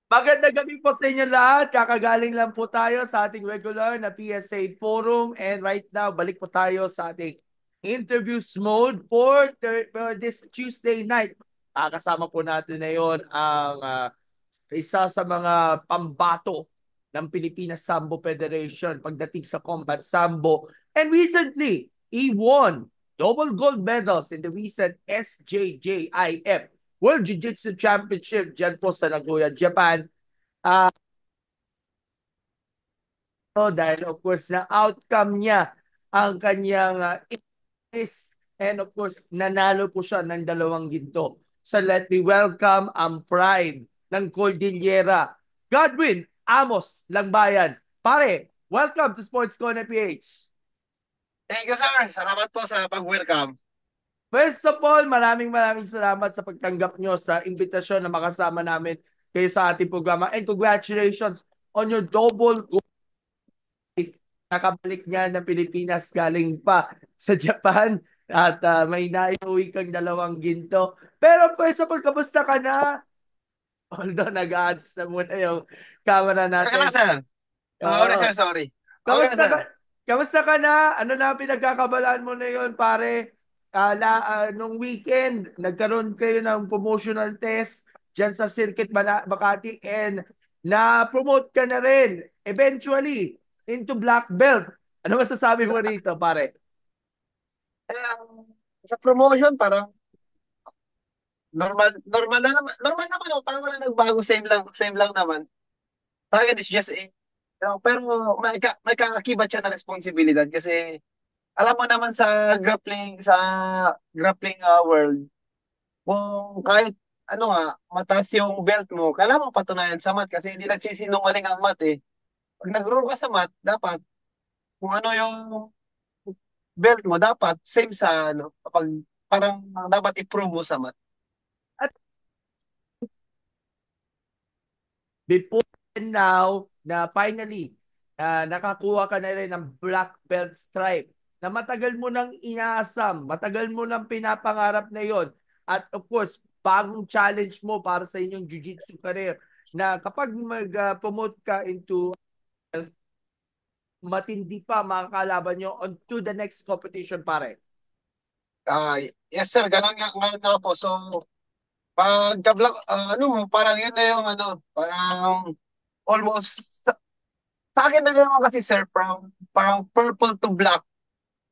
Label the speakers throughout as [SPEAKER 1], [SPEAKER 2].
[SPEAKER 1] Magandang gabi po sa inyo lahat. Kakagaling lang po tayo sa ating regular na PSA forum and right now balik po tayo sa ating interviews mode for this Tuesday night. Kasama po natin ngayon ang isa sa mga pambato ng Pilipinas Sambo Federation pagdating sa combat sambo. And recently, he won double gold medals in the recent SJJIF World Jiu-Jitsu Championship dyan po sa Nagoya, Japan. Uh, dahil of course na outcome niya ang kanyang is and of course nanalo po siya ng 2 ginto. So let me welcome ang pride ng Cordillera, Godwin Amos Langbayan. Pare, welcome to Sports Corner PH.
[SPEAKER 2] Thank you, sir. Salamat po sa pag-welcome.
[SPEAKER 1] First of all, maraming salamat sa pagtanggap nyo sa imbitasyon na makasama namin kayo sa ating programa. And congratulations on your double gold. Nakabalik niya ng Pilipinas galing pa sa Japan at may naiuwi kang 2 ginto. Pero first of all, kamusta ka na? Although nag-a-adjust na muna yung camera
[SPEAKER 2] Okay lang,
[SPEAKER 1] natin.
[SPEAKER 2] sir. Sorry,
[SPEAKER 1] Oo.
[SPEAKER 2] sir. Sorry. Okay na,
[SPEAKER 1] Kamusta
[SPEAKER 2] sir.
[SPEAKER 1] ka? Kamusta ka na? Ano na ang pinagkakabalaan mo na yon, pare? Nung weekend, nagkaroon kayo ng promotional test dyan sa Circuit Makati and na-promote ka na rin eventually into black belt. Ano masasabi mo rito, pare?
[SPEAKER 2] Sa promotion, parang normal naman, oh. Parang wala nagbago, same lang naman. Sa akin, it's just, pero may kakakibat siya na responsibilidad kasi alam mo naman sa grappling world, kung kahit ano nga, mataas yung belt mo, kailangan mo patunayan sa mat kasi hindi nagsisinungaling ang mat eh. Pag nag-roll ka sa mat, dapat kung ano yung belt mo, dapat same sa ano, kapag parang dapat i-prove mo sa mat.
[SPEAKER 1] At before and now, na finally, nakakuha ka na rin ng black belt stripe na matagal mo nang inaasam, matagal mo nang pinapangarap na yon. At of course, bagong challenge mo para sa inyong jiu-jitsu career na kapag mag-promote ka into matindi pa makakalaban nyo on to the next competition, pare.
[SPEAKER 2] Yes sir, ganun nga po. So, pag ano mo, parang yun na yung ano, parang almost, sa akin na naman kasi sir, parang purple to black,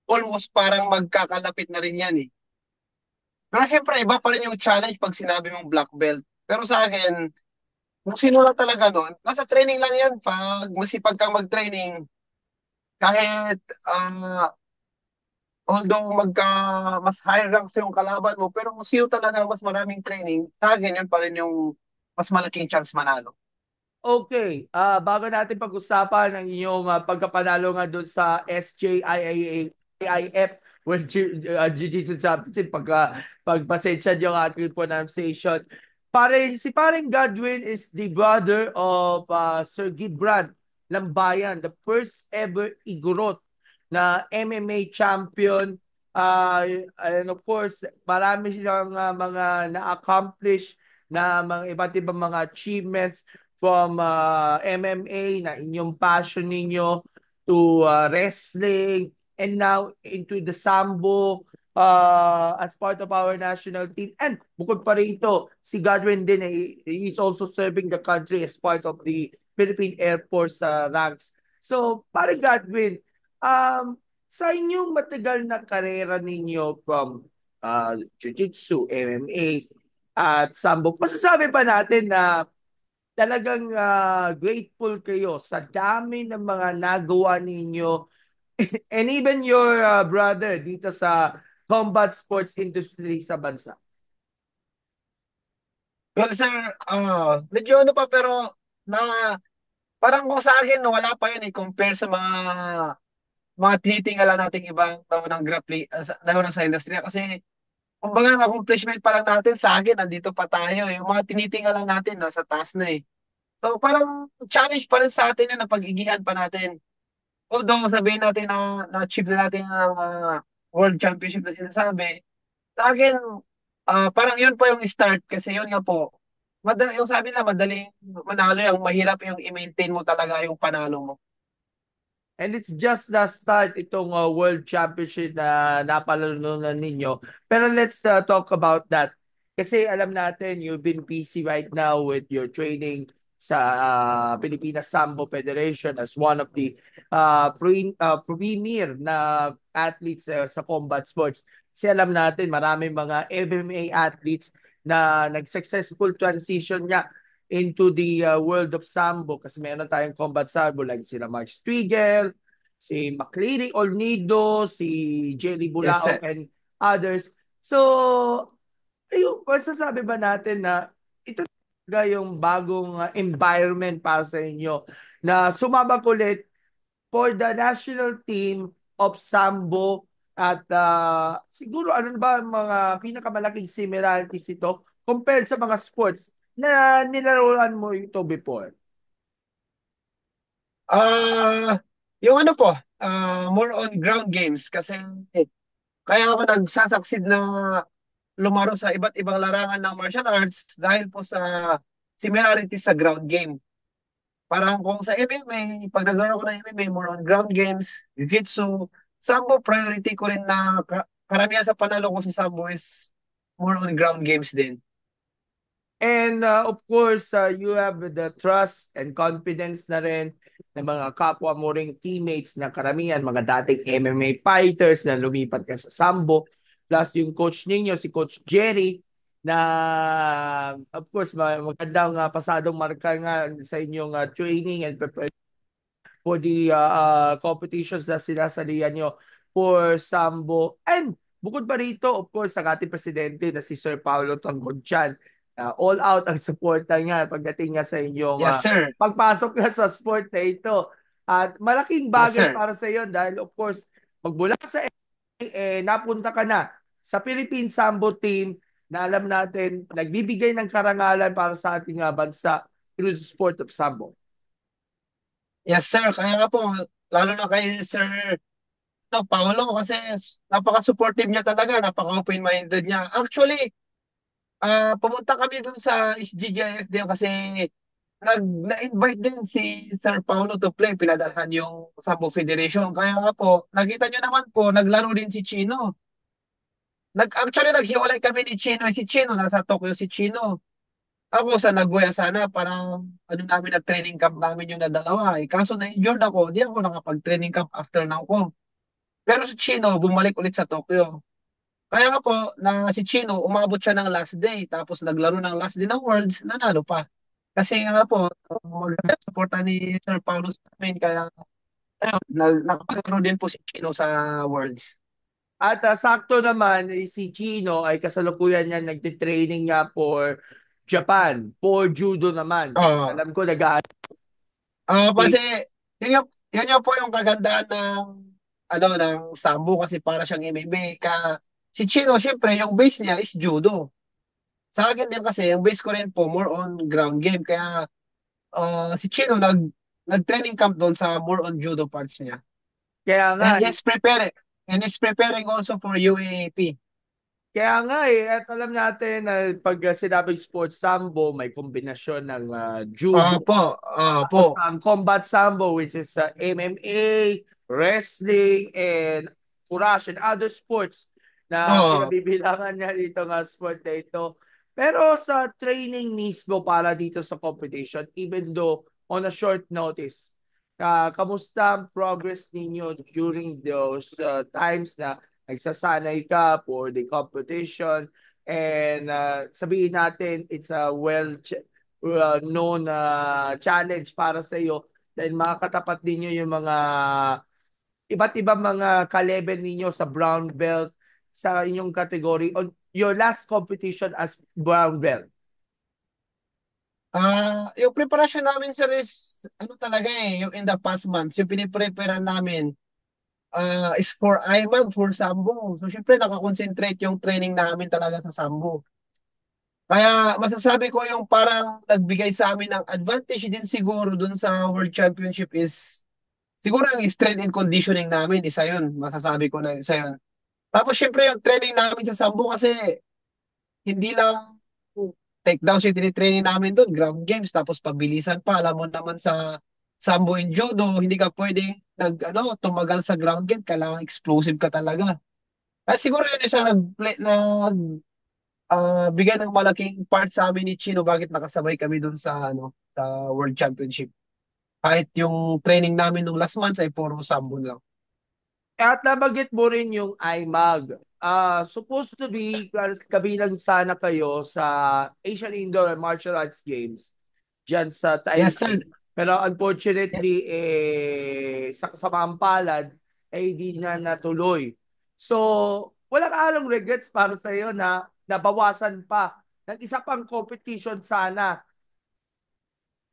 [SPEAKER 2] almost parang magkakalapit na rin yan eh. Pero syempre, iba pa rin yung challenge pag sinabi mong black belt. Pero sa akin, kung sino lang talaga nun, nasa training lang yan. Pag masipag kang mag-training, kahit although mas higher ranks yung kalaban mo, pero kung sino talaga mas maraming training, sa akin yun pa rin yung mas malaking chance manalo.
[SPEAKER 1] Okay, bago natin pag-usapan ang inyong pagkapanalo nga doon sa SJIAF World Jiu-Jitsu Championship, pagpasensya niyo ang ating pronunciation. Si paring Godwin is the brother of Sir Gibran Lambayan, the first ever Igorot na MMA champion. And of course, marami siyang mga na-accomplish na mga iba't ibang mga achievements from MMA na inyong passion ninyo to wrestling and now into the Sambo as part of our national team. And bukod pa rito, si Godwin din, he's also serving the country as part of the Philippine Air Force ranks. So, pare Godwin, sa inyong matagal na karera ninyo from Jiu-Jitsu, MMA, at Sambo, masasabi pa natin na talagang grateful kayo sa dami ng mga nagawa ninyo and even your brother dito sa combat sports industry sa bansa.
[SPEAKER 2] Well, sir, medyo ano pa pero na parang kung sa akin no, wala pa yun eh compare sa mga tinitingala nating ibang tao ng grappling lalo na sa industriya kasi kumbaga ang accomplishment pa lang natin sa akin nandito pa tayo yung mga tinitingala natin nasa taas na eh. So parang challenge pa rin sa atin yun na pag-igihan pa natin. Although sabihin natin na na-achieve na natin ang World Championship na sinasabi, sa akin, parang yun po yung start kasi yun nga po, yung sabi na madaling manalo, yung mahirap yung i-maintain mo talaga yung panalo mo.
[SPEAKER 1] And it's just the start itong World Championship na napalalunan ninyo. Pero let's talk about that. Kasi alam natin, you've been busy right now with your training sa Pilipinas Sambo Federation as one of the premier na athletes sa combat sports. Kasi alam natin, maraming mga MMA athletes na nag-successful transition nga into the world of Sambo kasi meron tayong combat Sambo like sila Mark Striegel, si McLeary Olnido, si Jerry
[SPEAKER 2] Yes,
[SPEAKER 1] Bulao
[SPEAKER 2] sir.
[SPEAKER 1] and others. So, ayun, masasabi ba natin na ito talaga yung bagong environment para sa inyo na sumabak ulit for the national team of Sambo at siguro ano ba ang mga pinakamalaking similarities ito compared sa mga sports na nilaruan mo ito before?
[SPEAKER 2] Ah, yung ano po, more on ground games kasi kaya ako nagsasucceed na lumaro sa iba't ibang larangan ng martial arts dahil po sa similarities sa ground game. Parang kung sa MMA, pag naglaro ko ng MMA, more on ground games, jiu-jitsu, sambo, priority ko rin na karamihan sa panalo ko sa sambo is more on ground games din.
[SPEAKER 1] And of course, you have the trust and confidence na rin ng mga kapwa mo ring teammates na karamihan, mga dating MMA fighters na lumipat ka sa Sambo. Plus yung coach ninyo, si Coach Jerry, na of course, magandang pasadong marka nga sa inyong training and preparation for the competitions na sinasalihan nyo for Sambo. And bukod pa rito, of course, ang ating presidente na si Sir Paulo Tanggol-Chan, all out ang suporta niya pagdating nga sa inyong
[SPEAKER 2] Yes, sir.
[SPEAKER 1] pagpasok nga sa sport na ito. At malaking
[SPEAKER 2] Yes,
[SPEAKER 1] bagay
[SPEAKER 2] sir.
[SPEAKER 1] para sa iyo dahil of course, magmula sa napunta ka na sa Philippine Sambo team na alam natin nagbibigay ng karangalan para sa ating bansa through the sport of Sambo.
[SPEAKER 2] Yes, sir. Kaya nga po, lalo na kay Sir Paolo kasi napaka-supportive niya talaga, napaka-open-minded niya. Actually, pumunta kami dun sa SGJF din kasi na-invite din si Sir Paulo to play, pinadalhan yung Sambo Federation. Kaya nga po, nakita nyo naman po, naglaro din si Chino. Actually, naghiwalay kami ni Chino. Si Chino, nasa Tokyo si Chino. Ako sa Nagoya sana, parang ano namin na training camp namin yung na dalawa. Kaso na-injured ako, di ako nakapag-training camp after ng ko. Pero si Chino, bumalik ulit sa Tokyo. Kaya nga po, na si Chino, umabot siya ng last day, tapos naglaro ng last day ng Worlds, nanalo pa. Kasi nga po, maganda yung suporta ni Sir Paulo sa amin, kaya ayun, nakapaglaro din po si Chino sa Worlds.
[SPEAKER 1] At sakto naman, si Chino ay kasalukuyan niya nagtitraining nga for Japan, for judo naman. Kasi
[SPEAKER 2] Oo.
[SPEAKER 1] alam ko
[SPEAKER 2] Kasi yun yung po yung kagandahan ng ano ng Sambo kasi para siyang MMA. Si Chino, syempre, yung base niya is judo. Sa akin din kasi, yung base ko rin po more on ground game. Kaya si Chino nag-training camp doon sa more on judo parts niya.
[SPEAKER 1] kaya nga,
[SPEAKER 2] And he's preparing also for UAAP.
[SPEAKER 1] at alam natin na pag sinabing sports sambo, may kombinasyon ng judo.
[SPEAKER 2] Opo, opo.
[SPEAKER 1] Tapos ang combat sambo which is MMA, wrestling, and kurash and other sports na
[SPEAKER 2] Oo.
[SPEAKER 1] pinabibilangan niya dito nga sport na ito. Pero sa training mismo para dito sa competition, even though on a short notice, kamusta ang progress ninyo during those times na nagsasanay ka for the competition and sabihin natin it's a known challenge para sa iyo dahil makakatapat ninyo yung mga iba't ibang mga ka-level ninyo sa brown belt sa inyong category on your last competition as brown belt.
[SPEAKER 2] Yung preparation namin sir is ano talaga yung in the past months, yung piniprepare namin is for IMAG, for Sambo. So syempre nakakonsentrate yung training namin talaga sa Sambo. Kaya masasabi ko yung parang nagbigay sa amin ng advantage din siguro dun sa World Championship is siguro yung strength and conditioning namin, isa yun. Masasabi ko na isa yun. Tapos syempre yung training namin sa Sambo kasi hindi lang takedowns yung tinitraining namin doon, ground games, tapos pabilisan pa. Alam mo naman sa Sambo and Judo, hindi ka pwedeng tumagal sa ground game, kailangan explosive ka talaga. At siguro yun isa bigyan ng malaking part sa amin ni Chino bakit nakasabay kami doon sa World Championship. Kahit yung training namin nung last month ay puro Sambo lang.
[SPEAKER 1] At nabanggit mo rin yung IMAG. Supposed to be kabilang sana kayo sa Asian Indoor and Martial Arts Games dyan sa
[SPEAKER 2] Yes, sir.
[SPEAKER 1] Thailand. Pero unfortunately, sa kasamaang palad, hindi na natuloy. So, walang halong regrets para sa iyo na nabawasan pa ng isa pang competition sana.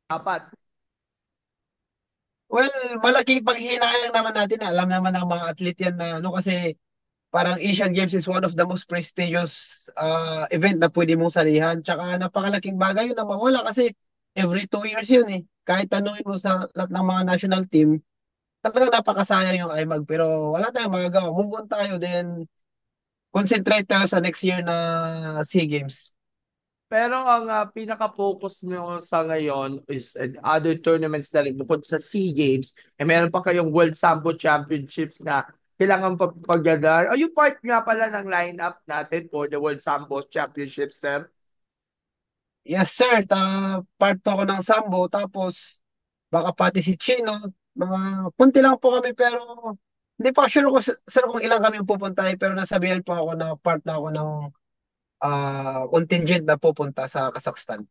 [SPEAKER 1] Apat.
[SPEAKER 2] Well, malaking paghihinayang naman natin. Alam naman ng mga athlete yan na kasi parang Asian Games is one of the most prestigious event na pwede mong salihan. Tsaka napakalaking bagay yun na mawala kasi every 2 years yun eh. Kahit tanungin mo sa lahat ng mga national team, talaga napakasayang yung IMAG. Pero wala tayong magagawa. Move on tayo, then concentrate tayo sa next year na SEA Games.
[SPEAKER 1] Pero ang pinaka-focus nyo sa ngayon is other tournaments na rin bukod sa SEA Games, meron pa kayong World Sambo Championships na kailangan pagdadaan. O yung part nga pala ng lineup natin for the World Sambo Championships, sir.
[SPEAKER 2] Yes, sir. Part po ako ng Sambo. Tapos, baka pati si Chino. Mga punti lang po kami pero hindi pa sure ko, sir, kung ilang kami pupuntahin. Pero nasabihan po ako na part na ako ng contingent na pupunta sa Kazakhstan.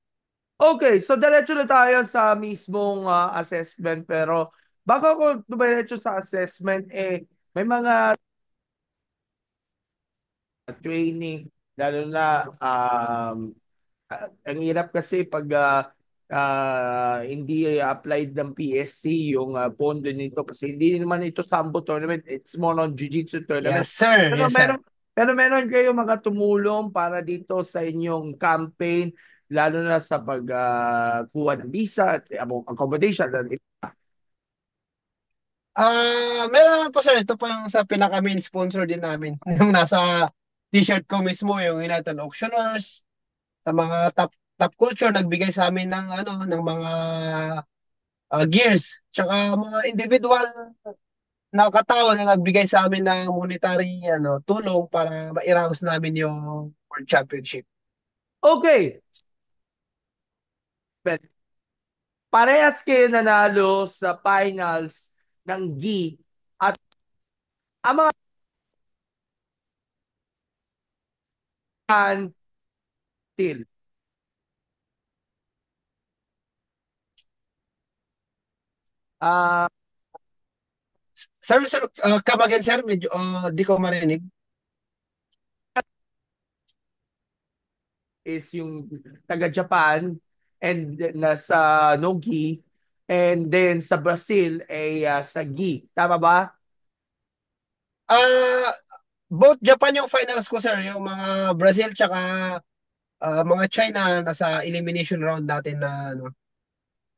[SPEAKER 1] Okay, so diretso na tayo sa mismong assessment. Pero bago ako dumiretso sa assessment, may mga training, lalo na ang hirap kasi pag hindi applied ng PSC yung pondo nito kasi hindi naman ito sambo tournament, it's more on jiu-jitsu tournament.
[SPEAKER 2] Yes, sir.
[SPEAKER 1] Pero
[SPEAKER 2] Yes, sir.
[SPEAKER 1] meron kayo mga tumulong para dito sa inyong campaign, lalo na sa pag kuha ng visa at accommodation.
[SPEAKER 2] Meron naman po, sir. Ito po yung sa pinaka-main sponsor din namin. Yung nasa t-shirt ko mismo, yung United Auctioneers, sa mga top culture, nagbigay sa amin ng mga gears. Tsaka mga individual na katao na nagbigay sa amin ng monetary tulong para mairaos namin yung World Championship.
[SPEAKER 1] Okay, but parehas kayo nanalo sa finals ng GI at ang mga still. Ah,
[SPEAKER 2] Sir, come again, sir. Medyo di ko marinig.
[SPEAKER 1] is yung taga-Japan and nasa Nogi and then sa Brazil ay sa GI. Tama ba?
[SPEAKER 2] Ah, both Japan yung finals ko, sir. Yung mga Brazil tsaka mga China nasa elimination round natin na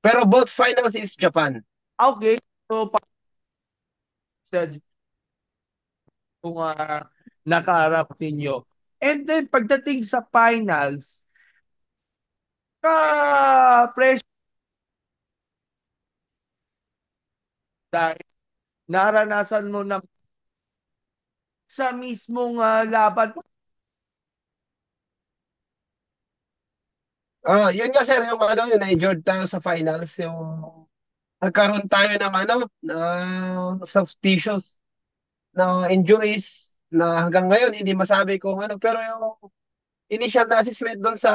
[SPEAKER 2] Pero both finals is Japan.
[SPEAKER 1] Okay. So, sa kung nakaharap ninyo. And then, pagdating sa finals, ka-pressure dahil naranasan mo na sa mismong laban.
[SPEAKER 2] Yun nga, sir, yung na-injured tayo sa finals, yung nagkaroon tayo ng soft tissues na injuries na hanggang ngayon hindi masabi kung pero yung initial na assessment doon sa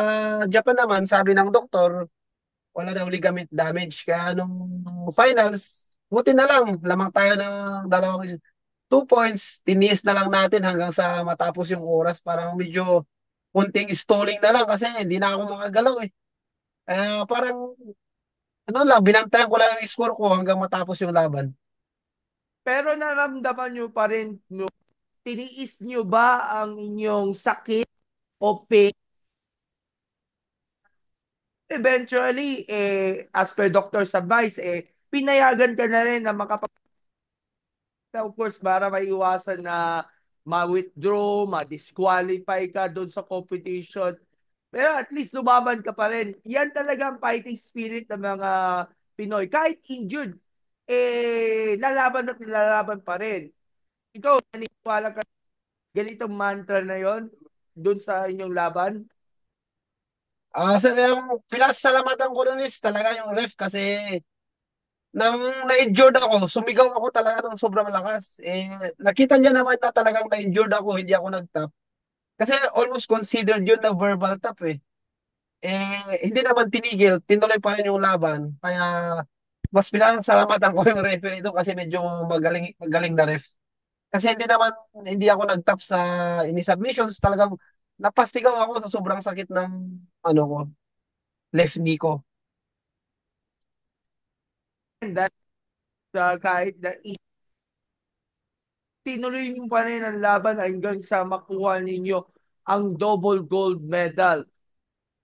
[SPEAKER 2] Japan naman, sabi ng doktor, wala daw ligament damage. Kaya nung finals, buti na lang, lamang tayo ng 2 points, tiniis na lang natin hanggang sa matapos yung oras. Parang medyo kunting stalling na lang kasi hindi na ako makagalaw eh. Parang, binantayan ko lang yung score ko hanggang matapos yung laban.
[SPEAKER 1] Pero naramdaman nyo pa rin, no, tiniis nyo ba ang inyong sakit o pain? Eventually, as per doctor's advice, pinayagan ka na rin na of course, para maiwasan na ma-withdraw, ma-disqualify ka doon sa competition. Pero at least lumaban ka pa rin. Yan talaga ang fighting spirit ng mga Pinoy. Kahit injured, lalaban at lalaban pa rin. Ikaw, naniniwala ka ganitong mantra na yon doon sa inyong laban?
[SPEAKER 2] Sa yung pinasalamatan ko nun is talaga yung ref kasi nang na-injured ako, sumigaw ako talaga ng sobrang lakas. Nakita niya naman na talagang na-injured ako, hindi ako nag-tap. Kasi almost considered yun na verbal tap eh. Hindi naman tinigil, tinuloy pa rin yung laban. Kaya mas pinasalamatan ko yung referee doon kasi medyo magaling, magaling na ref. Kasi hindi ako nag-tap sa ini submissions, talagang napasigaw ako sa sobrang sakit ng ano ko, left knee ko.
[SPEAKER 1] And that, kahit na tinuloy niyo pa rin ang laban hanggang sa makuha ninyo ang double gold medal.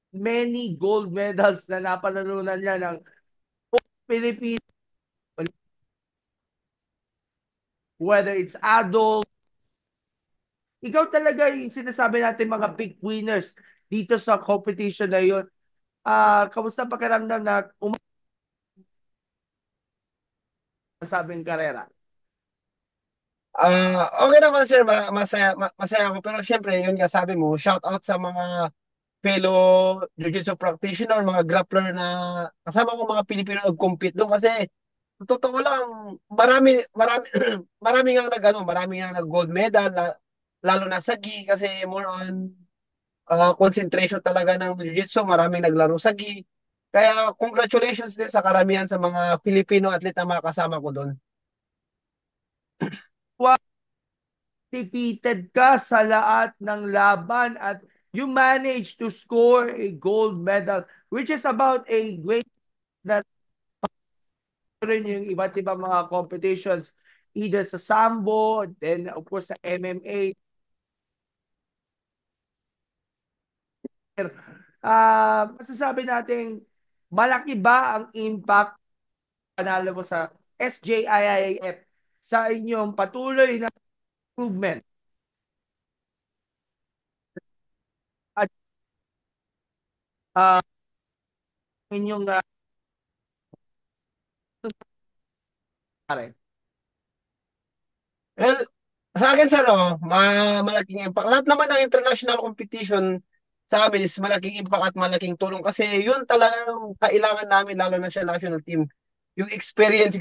[SPEAKER 1] Many gold medals na napanalunan niya ng Philippines, whether it's adult. Ikaw talaga yung sinasabi natin mga big winners dito sa competition na yun. Kamusta pakiramdam na umasabing karera?
[SPEAKER 2] Okay naman sir, masaya ako. Pero syempre, yun nga sabi mo, shout out sa mga fellow jiu-jitsu practitioner, mga grappler na kasama ko mga Pilipino nag-compete doon kasi totoo lang, marami nga nag gold medal, lalo na sa gi kasi more on concentration talaga ng jiu-jitsu, maraming naglaro sa gi. Kaya congratulations din sa karamihan sa mga Filipino athlete na makasama ko doon.
[SPEAKER 1] Defeated ka sa lahat ng laban at you managed to score a gold medal, which is about a great na rin yung iba't ibang mga competitions, either sa Sambo, then of course sa MMA. Masasabi natin, malaki ba ang impact panalo mo sa SJIIF sa inyong patuloy na improvement at uh, inyong pare?
[SPEAKER 2] Well, sa akin sir, malaking impact. Lahat naman ng international competition sa amin is malaking impact at malaking tulong kasi yun talagang kailangan namin lalo na siya national team. Yung experience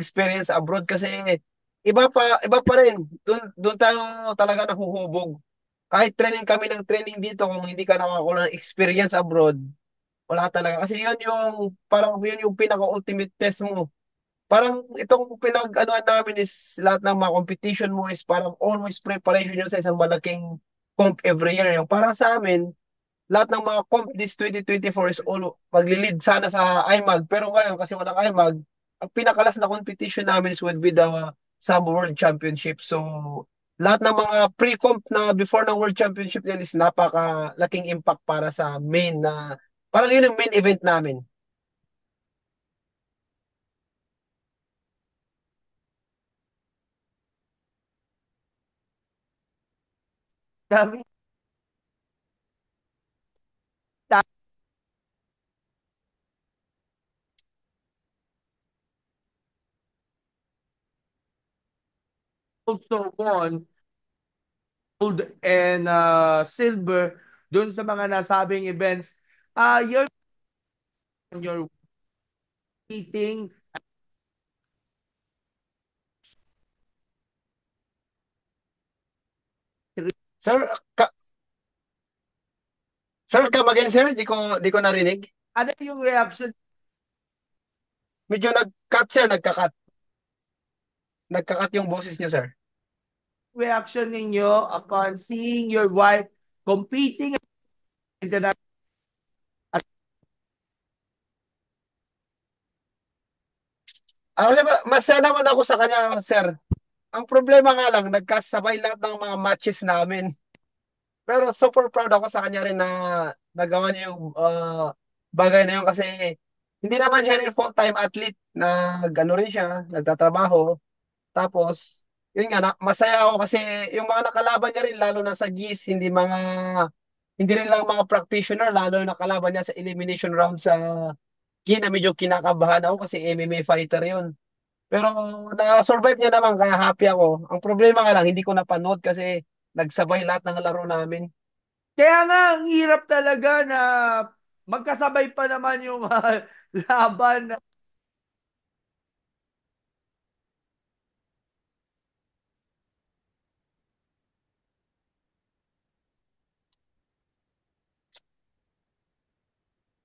[SPEAKER 2] abroad kasi iba pa rin. Doon tayo talaga nahuhubog. Kahit training kami ng training dito, kung hindi ka nakakuha ng experience abroad, wala talaga. Kasi yun yung pinaka-ultimate test mo. Parang itong pinag-anuan namin is lahat ng mga competition mo is parang always preparation yun sa isang malaking comp every year. Yung parang sa amin, lahat ng mga comp this 2024 is all maglilid sana sa IMAG. Pero ngayon, kasi walang IMAG, ang pinakalas na competition namin is would be the Sambo World Championship. So, lahat ng mga pre-comp na before ng World Championship yan is napaka-laking impact para sa main na, parang yun yung main event namin.
[SPEAKER 1] Dami also won gold and silver doon sa mga nasabing events. You're eating
[SPEAKER 2] Sir, ka, sir, come again, sir? Di ko narinig.
[SPEAKER 1] ano yung reaction
[SPEAKER 2] Medyo nag-cut, sir. Nagka-cut yung boses niyo, sir.
[SPEAKER 1] ninyo upon seeing your wife competing international?
[SPEAKER 2] Masaya naman ako sa kanya, sir. Ang problema nga lang, nagkasabay lahat ng mga matches namin. Pero super proud ako sa kanya rin na nagawa niya yung bagay na yun kasi hindi naman siya rin full-time athlete na gano rin siya, nagtatrabaho. Tapos, yun nga, masaya ako kasi yung mga nakalaban niya rin, lalo na sa GIS, hindi mga hindi rin lang mga practitioner, lalo na kalaban niya sa elimination round sa Gina, medyo kinakabahan ako kasi MMA fighter yun. Pero na-survive niya naman, kaya happy ako. Ang problema nga lang, hindi ko napanood kasi nagsabay lahat ng laro namin.
[SPEAKER 1] Kaya nga, ang hirap talaga na magkasabay pa naman yung laban.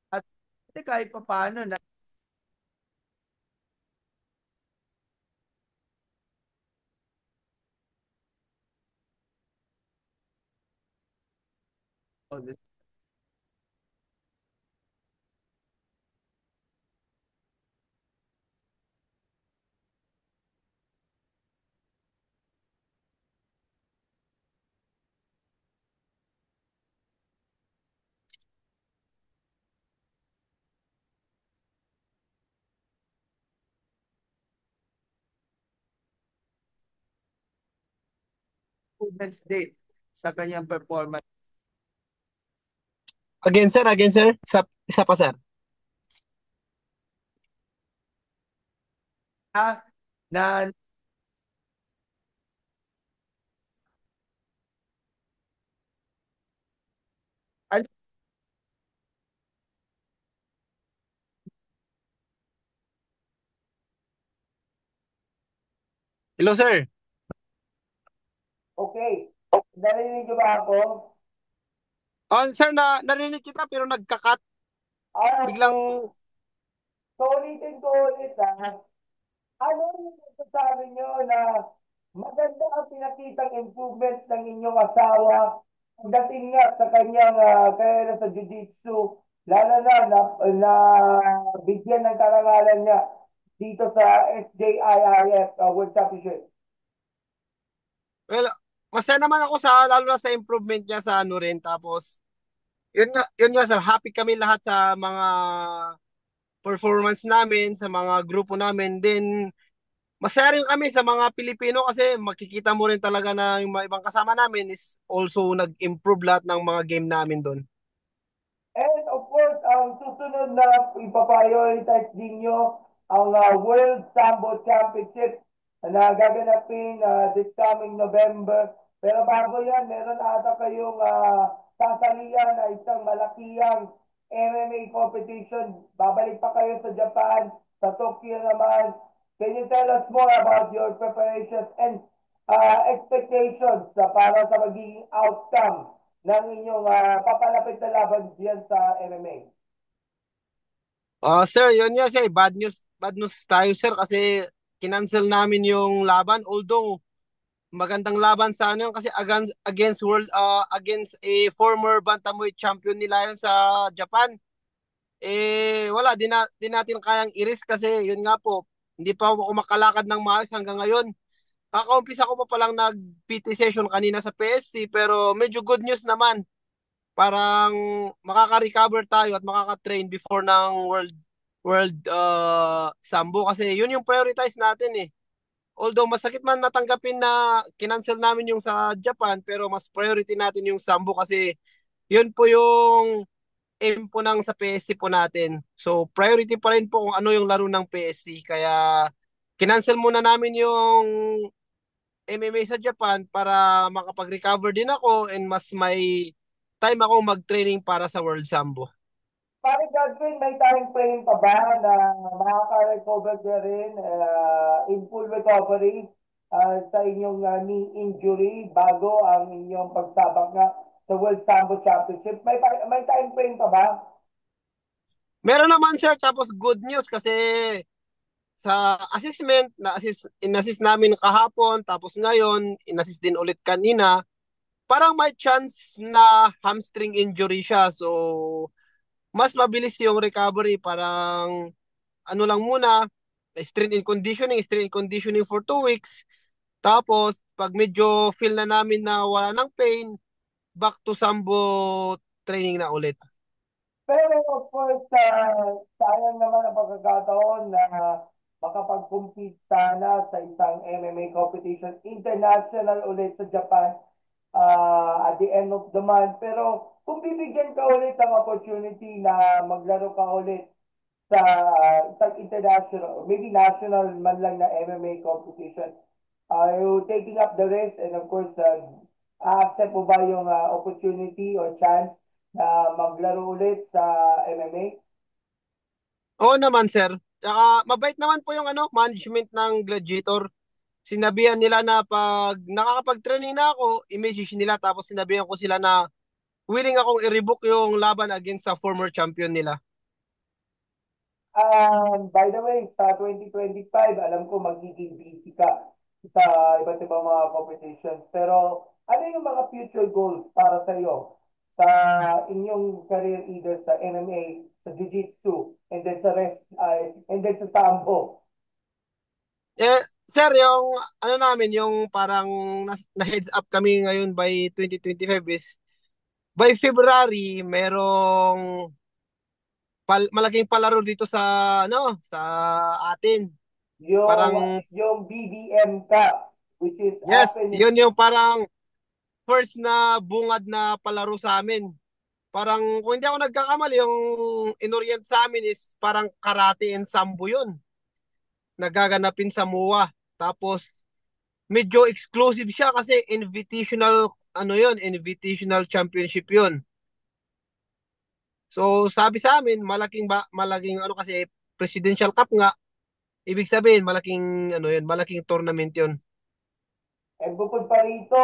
[SPEAKER 1] At kahit pa paano na on the improvements date sa kanyang performance
[SPEAKER 2] Again, sir. Again, sir. Isa pa, sir.
[SPEAKER 1] na, na ano,
[SPEAKER 2] Hello, sir.
[SPEAKER 1] okay. Narinig niyo ba ako?
[SPEAKER 2] Oh, sir, narinig kita pero nagkakat.
[SPEAKER 1] So,
[SPEAKER 2] Biglang,
[SPEAKER 1] so ulitin ko ulit ano yung masasabi nyo na maganda ang pinakitang improvements ng inyong asawa pagdating nga sa kanyang kaya sa jiu-jitsu, lalo na bigyan ng karangalan niya dito sa SJIIF World Championship.
[SPEAKER 2] well, masaya naman ako lalo na sa improvement niya sa ano rin. Tapos, yun nga, sir. Happy kami lahat sa mga performance namin, sa mga grupo namin. Then, masaya rin kami sa mga Pilipino kasi makikita mo rin talaga na yung mga ibang kasama namin is also nag-improve lahat ng mga game namin doon.
[SPEAKER 1] And of course, ang susunod na ipaprioritize ninyo ang World Sambo Championship na gaganapin this coming November. Pero bago yan, meron ata kayong sasalihan na isang malakihang MMA competition. Babalik pa kayo sa Japan, sa Tokyo naman. Can you tell us more about your preparations and expectations para sa magiging outcome ng inyong papalapit na laban diyan sa MMA?
[SPEAKER 2] Sir, yun nga siya, bad news tayo sir kasi kinancel namin yung laban, although magandang laban sa ano yun kasi against a former bantamweight champion nila yun sa Japan. Wala di natin kayang i-risk kasi yun nga po, hindi pa ako makalakad ng maayos hanggang ngayon. Kakaumpisa ko pa palang nag-PT session kanina sa PSC pero medyo good news naman. Parang makaka-recover tayo at makaka-train before ng World Sambo kasi yun yung prioritize natin eh. Although masakit man natanggapin na kinancel namin yung sa Japan pero mas priority natin yung Sambo kasi yun po yung aim po ng sa PSC po natin. So priority pa rin po kung ano yung laro ng PSC kaya kinancel muna namin yung MMA sa Japan para makapag-recover din ako and mas may time ako mag-training para sa World Sambo.
[SPEAKER 1] Pare Godwin, may time frame pa ba na makaka-recover ka rin in full recovery sa inyong knee injury bago ang inyong pagsabak nga sa World Sambo Championship? May time frame pa ba?
[SPEAKER 2] Meron naman sir, tapos good news kasi sa assessment, in-assist namin kahapon, tapos ngayon, in-assist din ulit kanina, parang may chance na hamstring injury siya. So, mas mabilis yung recovery. Parang, ano lang muna, strength in conditioning for 2 weeks. Tapos, pag medyo feel na namin na wala ng pain, back to sambo training na ulit.
[SPEAKER 1] Pero of course, sayang naman ang pagkakataon na makapag-compete sana sa isang MMA competition international ulit sa Japan. at the end of the month. Pero kung bibigyan ka ulit ng opportunity na maglaro ka ulit sa isang international, maybe national man lang na MMA competition, are you taking up the risk and of course, accept mo ba yung opportunity or chance na maglaro ulit sa MMA?
[SPEAKER 3] Oo naman, sir. Tsaka mabait naman po yung management ng Gladiator. Sinabihan nila na pag nakakapag-training na ako, i-message nila tapos sinabihan ko sila na willing akong i-rebook yung laban against sa former champion nila.
[SPEAKER 1] By the way, sa 2025, alam ko magiging busy ka sa iba't ibang mga competitions. Pero ano yung mga future goals para sa iyo sa inyong career either sa MMA, sa Jiu-Jitsu, and then sa and then sa Sambo?
[SPEAKER 3] Eh, sir, yung namin, yung parang na heads up kami ngayon by 2025 is by February, merong malaking palaro dito sa sa atin.
[SPEAKER 1] Yung,
[SPEAKER 3] Parang
[SPEAKER 1] yung BBM Cup, which is
[SPEAKER 3] yes,
[SPEAKER 1] happening.
[SPEAKER 3] yun yung parang first na bungad na palaro sa amin. Parang kung hindi ako nagkakamali, yung inorient sa amin is parang karate and sambo yun. Nagaganapin sa MUA. Tapos medyo exclusive siya kasi invitational invitational championship yun. So sabi sa amin, malaking kasi presidential cup nga. Ibig sabihin malaking malaking tournament yun.
[SPEAKER 1] And bukod pa rito,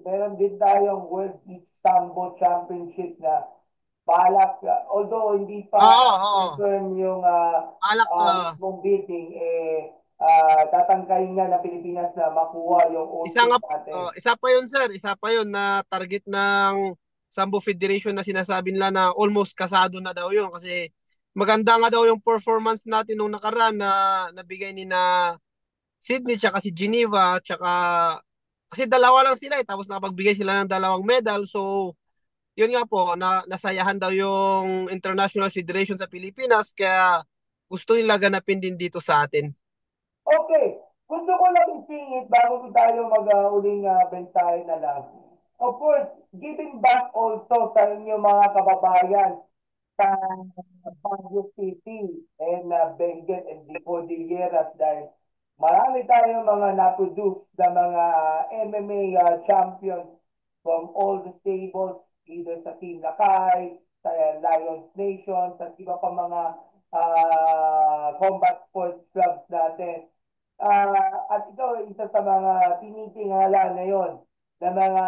[SPEAKER 1] meron din tayong World Beach Sambo Championship na balak, although hindi pa
[SPEAKER 3] Oo, oo.
[SPEAKER 1] confirm yung
[SPEAKER 3] Alak
[SPEAKER 1] mismong bidding, tatangkayin nga na Pilipinas na makuha yung
[SPEAKER 3] isa
[SPEAKER 1] ultimate
[SPEAKER 3] nga
[SPEAKER 1] natin.
[SPEAKER 3] isa pa yun, sir. Isa pa yun na target ng Sambo Federation na sinasabi nila na almost kasado na daw yun kasi maganda nga daw yung performance natin nung nakaraan na nabigay ni na Sydney tsaka si Geneva tsaka kasi dalawa lang sila tapos nakapagbigay sila ng dalawang medal. So yun nga po na nasayahan daw yung International Federation sa Pilipinas kaya gusto nila ganapin din dito sa atin.
[SPEAKER 1] Okay, gusto ko lang isingit bago tayo mag-uling mensahe na lang. Of course, giving back also sa inyo mga kababayan sa Baguio City and Benguet and the Cordilleras dahil marami tayong mga na-produce na mga MMA champions from all the stables, either sa Team Lakay, sa Lions Nation, sa iba pa mga combat sports clubs natin. At ito, isa sa mga tinitingala ngayon na mga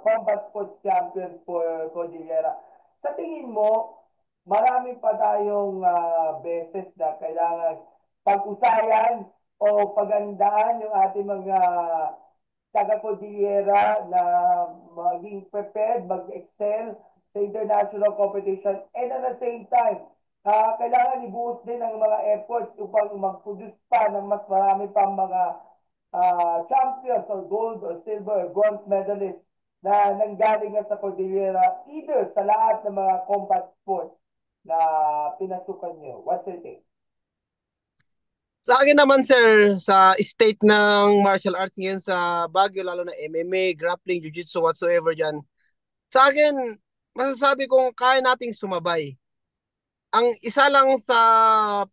[SPEAKER 1] combat sports champions for Cordillera. Sa tingin mo, marami pa tayong beses na kailangan pag-usayan o pagandaan yung ating mga taga-Cordillera na maging prepared, mag-excel sa international competition and at the same time, kailangan ibuhos din ang mga efforts upang mag-produce pa ng mas marami pang mga champions or gold or silver or bronze medalists na nanggaling sa Cordillera either sa lahat ng mga combat sports na pinasukan nyo. What's your take?
[SPEAKER 3] Sa akin naman, sir, sa state ng martial arts ngayon sa Baguio, lalo na MMA, grappling, jiu-jitsu, whatsoever dyan, sa akin, masasabi kong kaya nating sumabay. Ang isa lang sa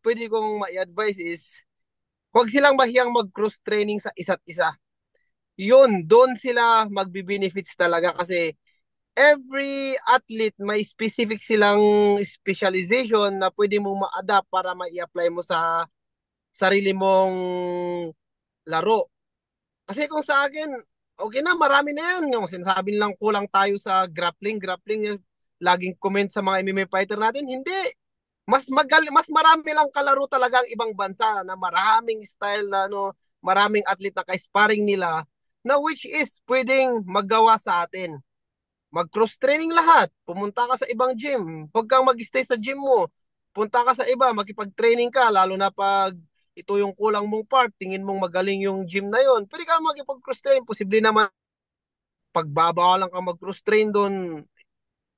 [SPEAKER 3] pwede kong ma-advise is, huwag silang mahiyang mag-cross training sa isa't isa. Yun, doon sila magbi-benefits talaga kasi every athlete may specific silang specialization na pwede mong ma-adapt para ma-apply mo sa sarili mong laro. Kasi kung sa akin, okay na, marami na yan. Yung sinasabi nilang kulang tayo sa grappling, yung laging comment sa mga MMA fighter natin, hindi. Mas marami lang kalaro talaga ang ibang bansa na maraming style na maraming athlete na ka-sparring nila na which is pwedeng maggawa sa atin. Mag-cross training lahat. Pumunta ka sa ibang gym. Huwag kang mag-stay sa gym mo. Punta ka sa iba, makipag-training ka lalo na pag ito yung kulang mong part, tingin mong magaling yung gym na yon. Pwede ka makipag-cross train. Posible naman pagbabawalan ka mag-cross train doon.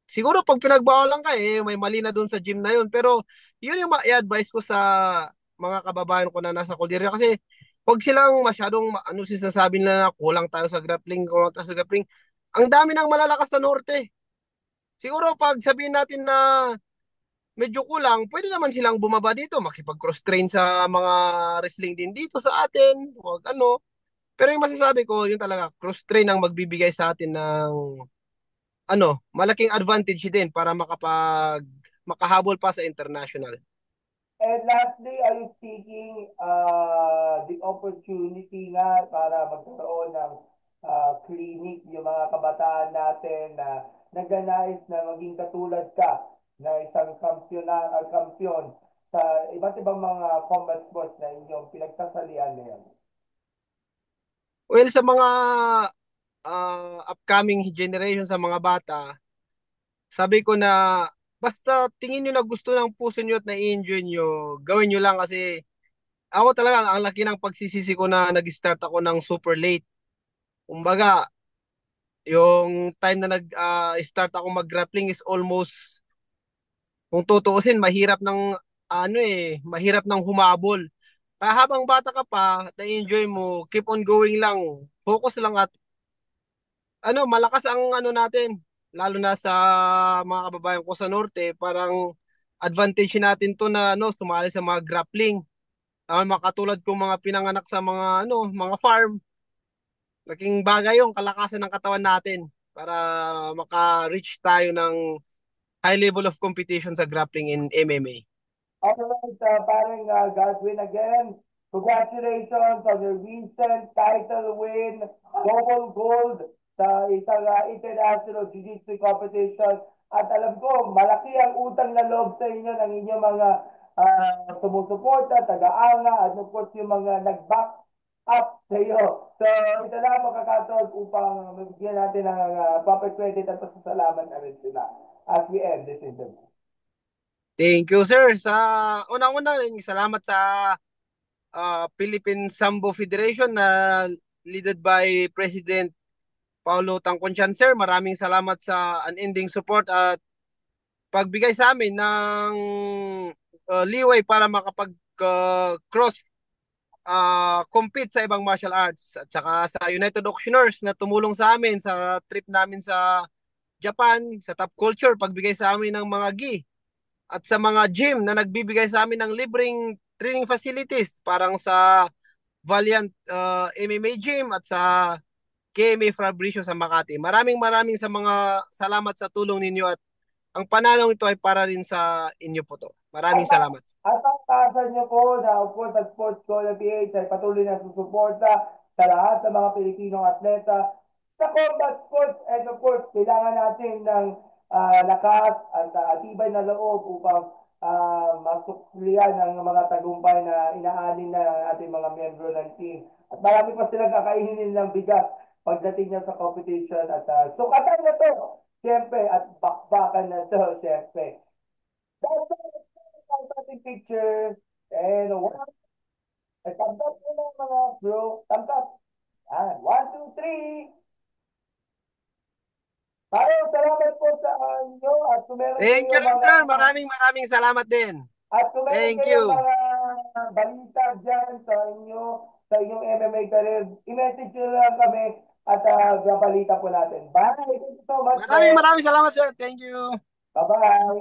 [SPEAKER 3] Siguro pag pinagbawalan ka may mali na doon sa gym na yon. Pero yun yung ma-advise ko sa mga kababayan ko na nasa Cordillera kasi Huwag silang masyadong ano sinasabi nila na kulang tayo sa grappling, kulang tayo sa grappling. Ang dami ng malalakas sa norte. Siguro pag sabihin natin na medyo kulang, pwede naman silang bumaba dito, makipag-cross train sa mga wrestling din dito sa atin. Huwag ano. Pero yung masasabi ko, yung talaga cross train ang magbibigay sa atin ng malaking advantage din para makahabol pa sa international.
[SPEAKER 1] And lastly, are you seeking the opportunity nga para magkaroon ng clinic yung mga kabataan natin na nagnanais na maging katulad ka na isang kampiyon sa iba't ibang mga combat sports na inyong pinagsasalian ngayon?
[SPEAKER 3] Well, sa mga upcoming generation sa mga bata, sabi ko na basta tingin nyo na gusto ng puso nyo at na-enjoy nyo, gawin nyo lang kasi ako talaga ang laki ng pagsisisi ko na nag-start ako ng super late. Kumbaga, yung time na nag-start ako mag-grappling is almost, kung tutuusin, mahirap ng humabol. Kaya habang bata ka pa, na-enjoy mo, keep on going lang. Focus lang at malakas ang natin, lalo na sa mga kababayan ko sa norte, parang advantage natin to na sumali sa mga grappling. Makatulad kong mga pinanganak sa mga farm, laking bagay yung kalakasan ng katawan natin para maka-reach tayo ng high level of competition sa grappling in MMA.
[SPEAKER 1] Alright, parang Godwin again. Congratulations on your recent title win, double gold sa isang international jiu-jitsu competition. At alam ko, malaki ang utang na loob sa inyo ng inyong mga sumusuporta, taga-anga, at of course yung mga nag-back up sa iyo. So, ito na makakataon upang mabigyan natin ng proper credit at pasasalamat na rin sila as we end this interview.
[SPEAKER 3] Thank you, sir. Sa unang-una, salamat sa Philippine Sambo Federation na led by President Paulo Tangcontian, sir. Maraming salamat sa unending support at pagbigay sa amin ng leeway para makapag-cross compete sa ibang martial arts. At saka sa United Auctioneers na tumulong sa amin sa trip namin sa Japan, sa Top Culture, pagbigay sa amin ng mga gi. At sa mga gym na nagbibigay sa amin ng libreng training facilities, parang sa Valiant MMA Gym at sa KMA Fabricio sa Makati. Maraming maraming sa mga salamat sa tulong ninyo at ang panalong ito ay para rin sa inyo po to. Maraming salamat.
[SPEAKER 1] At ang taasan niyo po na of course ang Sports Cola PH ay patuloy na susuporta sa lahat ng mga Pilipinong atleta sa combat sports and of course kailangan natin ng lakas at atibay na loob upang masuklian ang mga tagumpay na inaalin na ng ating mga miyembro ng team. At marami pa silang kakainin ng bigas pagdating niya sa competition at sukatan na to, siyempre, at bakbakan na to, siyempre. That's all ating picture. And one, thumbs up muna mga bro. Thumbs up. Yan. 1, 2, 3. Maraming salamat po sa inyo at kung meron
[SPEAKER 3] Thank you
[SPEAKER 1] kayong
[SPEAKER 3] rin,
[SPEAKER 1] mga
[SPEAKER 3] sir. Maraming maraming salamat din. Thank you.
[SPEAKER 1] balita dyan sa inyong MMA career, i-message nyo lang kami at babalita po natin. Bye! Thank you so much,
[SPEAKER 3] Maraming
[SPEAKER 1] man.
[SPEAKER 3] maraming salamat, sir. Thank you.
[SPEAKER 1] Bye-bye!